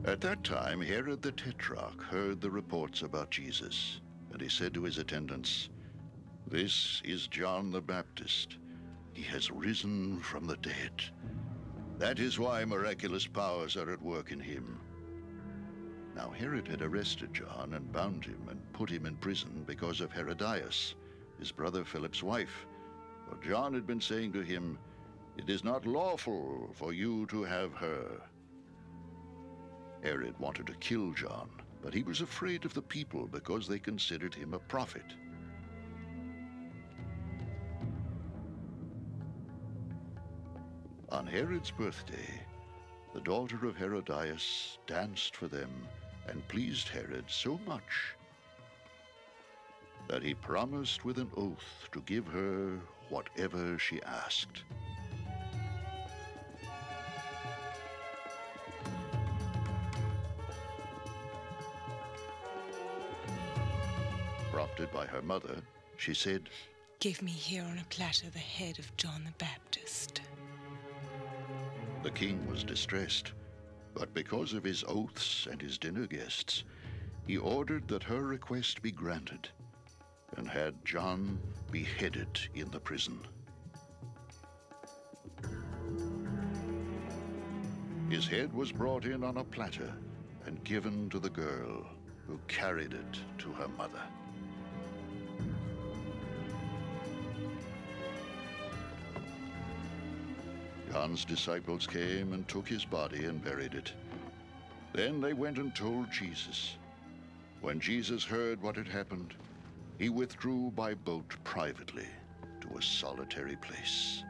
At that time, Herod the Tetrarch heard the reports about Jesus, and he said to his attendants, "This is John the Baptist. He has risen from the dead. That is why miraculous powers are at work in him." Now Herod had arrested John and bound him and put him in prison because of Herodias, his brother Philip's wife. For John had been saying to him, "It is not lawful for you to have her." Herod wanted to kill John, but he was afraid of the people because they considered him a prophet. On Herod's birthday, the daughter of Herodias danced for them and pleased Herod so much that he promised with an oath to give her whatever she asked. Prompted by her mother, she said, "Give me here on a platter the head of John the Baptist." The king was distressed, but because of his oaths and his dinner guests, he ordered that her request be granted and had John beheaded in the prison. His head was brought in on a platter and given to the girl, who carried it to her mother. John's disciples came and took his body and buried it. Then they went and told Jesus. When Jesus heard what had happened, he withdrew by boat privately to a solitary place.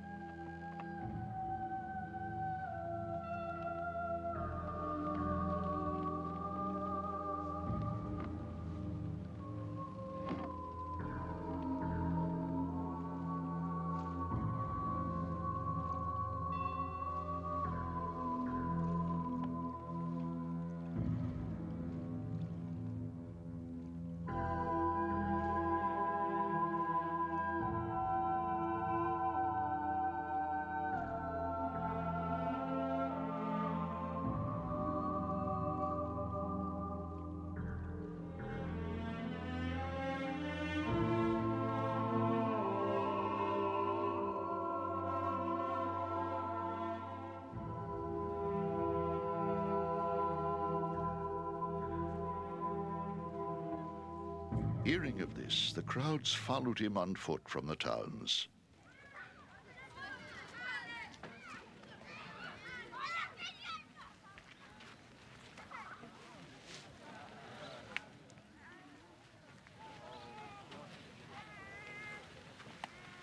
Hearing of this, the crowds followed him on foot from the towns.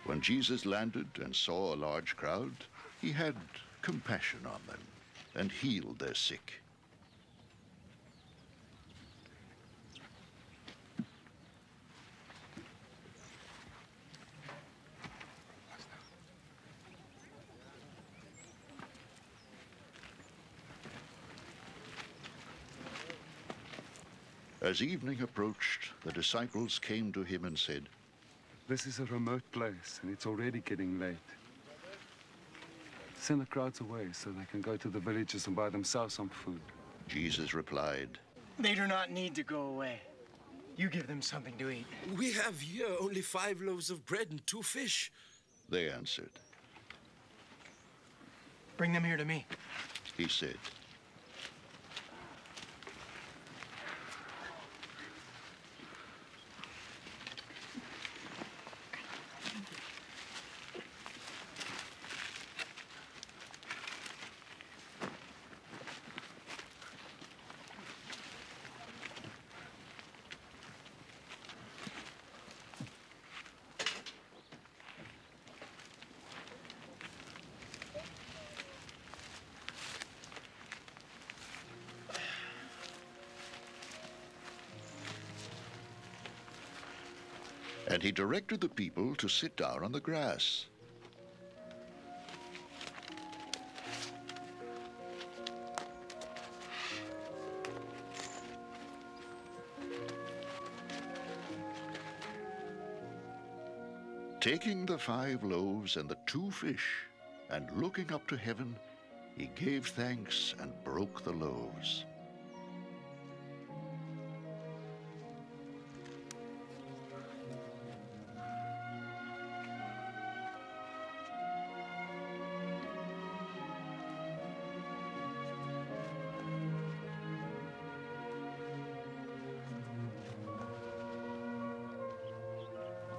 When Jesus landed and saw a large crowd, he had compassion on them and healed their sick. As evening approached, the disciples came to him and said, "This is a remote place, and it's already getting late. Send the crowds away so they can go to the villages and buy themselves some food." Jesus replied, "They do not need to go away. You give them something to eat." "We have here only 5 loaves of bread and 2 fish. They answered. "Bring them here to me." He said, and he directed the people to sit down on the grass. Taking the 5 loaves and the 2 fish, and looking up to heaven, he gave thanks and broke the loaves.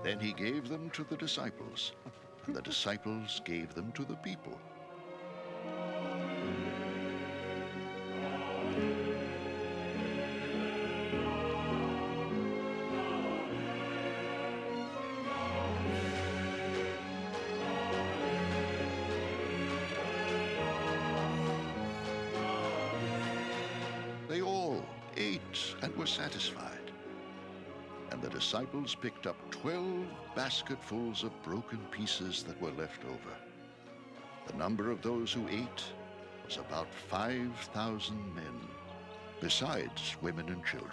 Then he gave them to the disciples, and the disciples gave them to the people. They all ate and were satisfied. And the disciples picked up 12 basketfuls of broken pieces that were left over. The number of those who ate was about 5,000 men, besides women and children.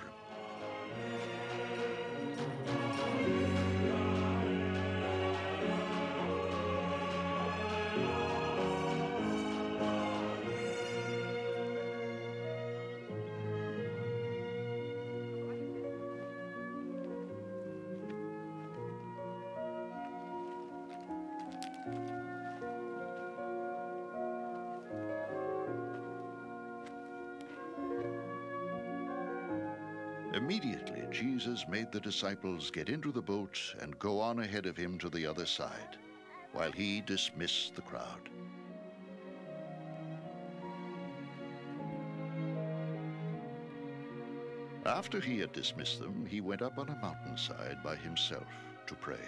Immediately, Jesus made the disciples get into the boat and go on ahead of him to the other side, while he dismissed the crowd. After he had dismissed them, he went up on a mountainside by himself to pray.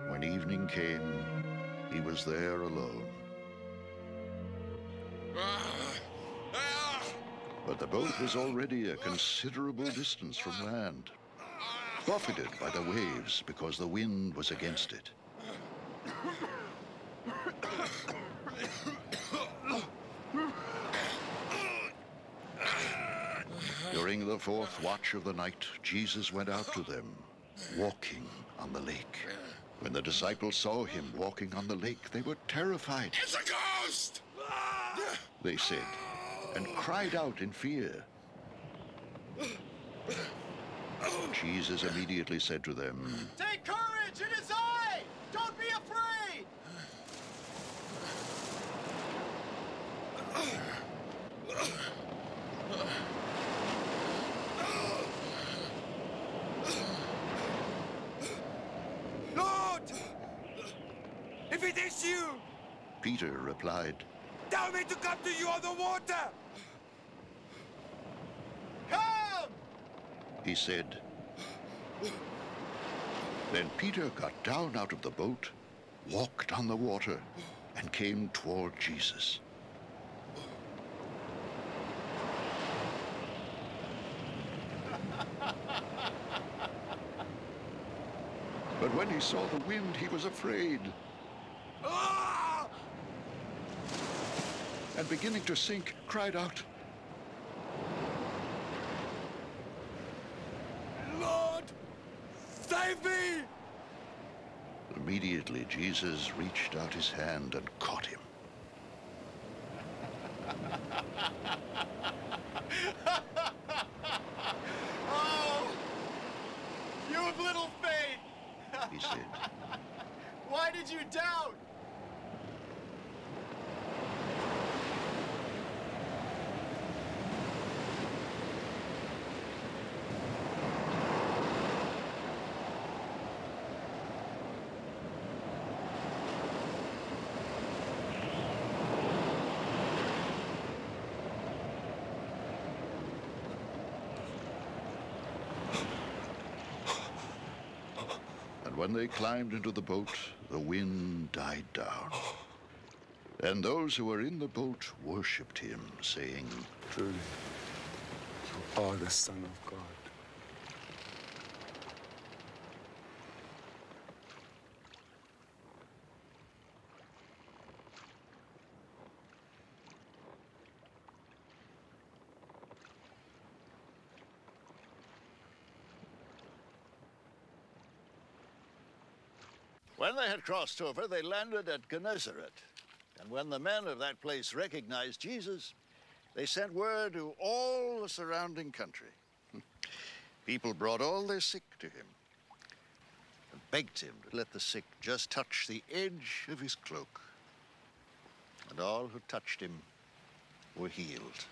When evening came, he was there alone. But the boat was already a considerable distance from land, buffeted by the waves because the wind was against it. During the fourth watch of the night, Jesus went out to them, walking on the lake. When the disciples saw him walking on the lake, they were terrified. It's a ghost! They said, and cried out in fear. Jesus immediately said to them, Take courage, it is I! Don't be afraid! Lord! If it is you, Peter replied, tell me to come to you on the water! Come! he said. Then Peter got down out of the boat, walked on the water, and came toward Jesus. But when he saw the wind, he was afraid, Ah! and beginning to sink, cried out, Lord, save me! Immediately, Jesus reached out his hand and caught him. Oh! You have little faith! He said, Why did you doubt? and when they climbed into the boat, the wind died down. And those who were in the boat worshipped him, saying, Truly, you are the Son of God. When they had crossed over, they landed at Gennesaret. And when the men of that place recognized Jesus, they sent word to all the surrounding country. People brought all their sick to him. And begged him to let the sick just touch the edge of his cloak. And all who touched him were healed.